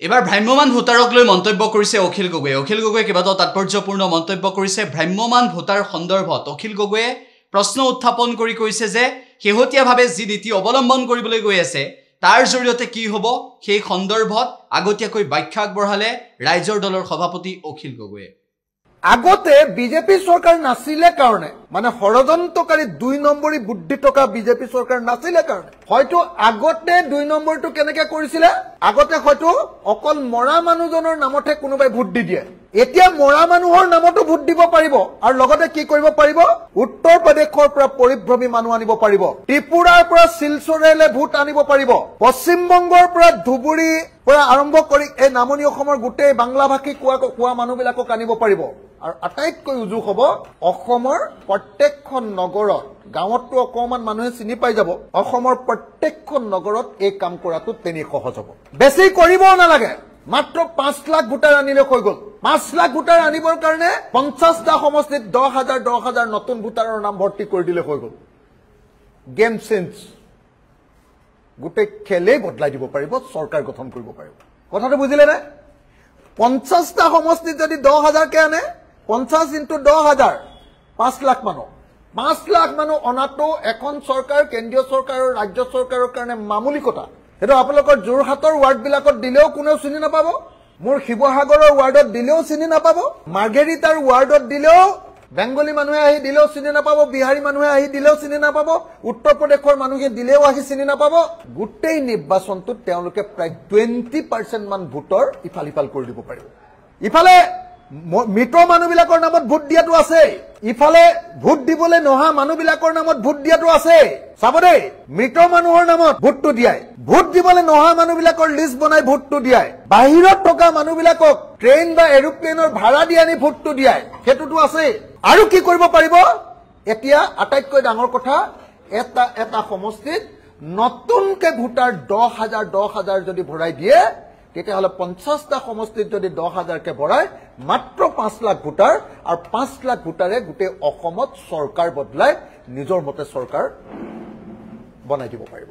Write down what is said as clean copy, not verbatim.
এবাৰ ভ্ৰাম্যমান ভোটাৰক লৈ মন্তব্য কৰিছে অখিল গগৈয়ে। অখিল গগৈয়ে কেইবাটাও তাৎপৰ্যপূৰ্ণ মন্তব্য কৰিছে। ভ্ৰাম্যমান ভোটাৰ সন্দৰ্ভত অখিল গগৈয়ে প্ৰশ্ন উত্থাপন কৰি কৈছে যে শেহতীয়াভাৱে যি নীতি অৱলম্বন কৰিবলৈ গৈ আছে তাৰ জৰিয়তে কি হ'ব সেই সন্দৰ্ভত আগতীয়াকৈ ব্যাখ্যা আগবঢ়ালে ৰাইজৰ দলৰ সভাপতি অখিল গগৈয়ে। আগতে বিজেপি চৰকাৰ নাছিলে কাৰণে মানে ষড়যন্ত্ৰকাৰী 2 নম্বৰী বুদ্ধি থকা বিজেপি চৰকাৰ নাছিলে কাৰণে হয়তো আগতে 2 নম্বৰটো কেনেকৈ কৰিছিলে আগতে হয়তো অকল মৰা মানুহজনৰ নামতে কোনোবাই ভোট দি দিয়ে এতিয়া মৰা মানুহৰ নামতো ভোট দিব পাৰিব আৰু লগতে কি কৰিব পাৰিব উত্তৰ প্ৰদেশৰ পৰা পৰিভ্ৰমী মানুহ আনিব পাৰিব ত্ৰিপুৰাৰ পৰা শিলচৰলৈ ভোট আনিব পাৰিব পশ্চিম বংগৰ পৰা ধুবুৰী পৰা আৰম্ভ কৰি এই নামনি অসমৰ গোটেই বাংলা ভাষী কোৱা মানুহবিলাকক আনিব পাৰিব আৰু আটাইতকৈ উজু হ'ব অসমৰ প্ৰত্যেকখন নগৰত গাঁৱতো অকমান মানুহে চিনি পাই যাব অসমৰ প্ৰত্যেকখন নগৰত এই কাম কৰাটো তেনি সহজ হ'ব বেছি কৰিব নালাগে মাত্ৰ 5 লাখ ভোটাৰ আনিলে হৈ গ'ল 5 লাখ ভোটাৰ আনিবৰ কাৰণে 50টা সমষ্টিত 10,000 নতুন ভোটাৰৰ নাম ভৰ্তি কৰি দিলে হৈ গ'ল গেম চেঞ্জ গোটেই খেলেই বদলাই দিব পাৰিব চৰকাৰ গঠন কৰিব পাৰিব কথাটো বুজিলে নে 50টা সমষ্টিত যদি 10,000 কে আনে 50 into 10,000 5 লাখ মানুহ 5 লাখ মানুহ অনাটো এখন চৰকাৰ কেন্দ্ৰীয় চৰকাৰ আৰু ৰাজ্য চৰকাৰৰ কাৰণে মামুলি কথা এটা আপোনালোকৰ জোৰহাটৰ ওয়াৰ্ড বিলাকত দিলেও কোনেও চিনি নাপাব মোৰ শিৱসাগৰৰ ওয়াৰ্ডত দিলেও চিনি নাপাব মাৰ্গেৰিটাৰ ওয়াৰ্ডত দিলেও বেংগলী মানুহে আহি দিলেও চিনি নাপাব বিহাৰী মানুহে আহি দিলেও চিনি নাপাব উত্তৰ প্ৰদেশৰ মানুহে দিলেও আহি চিনি নাপাব গোটেই নিৰ্বাচনটোত তেওঁলোকে প্ৰায় 20% মান ভোটৰ ইফাল কৰি দিব পাৰিব ইফালে মৃত মানুহবিলাকৰ নামত ভোট দিয়াটো আছে ইফালে ভোট দিবলৈ নহা মানুহবিলাকৰ নামত ভোট দিয়াটো আছে চাব দেই মৃত মানুহৰ নামত ভোটটো দিয়াই ভোট দিবলৈ নহা মানুহবিলাকৰ লিষ্ট বনাই ভোটটো দিয়াই বাহিৰত থকা মানুহবিলাকক ট্ৰেইন বা এৰোপ্লেনৰ ভাড়া দি আনি ভোটটো দিয়াই হেতুটো আছে আৰু কি কৰিব পাৰিব এতিয়া আটাইতকৈ ডাঙৰ কথা এটা সমষ্টিত নতুনকে ভোটাৰ 10,000 যদি ভৰাই দিয়ে তেতিয়াহ'লে 50টা সমষ্টিত যদি 10,000 কে ভৰাই মাত্ৰ 5 লাখ ভোটাৰ আৰু 5 লাখ ভোটাৰে গোটেই অসমত চৰকাৰ বদলাই নিজৰ মতে চৰকাৰ বনাই দিব পাৰিব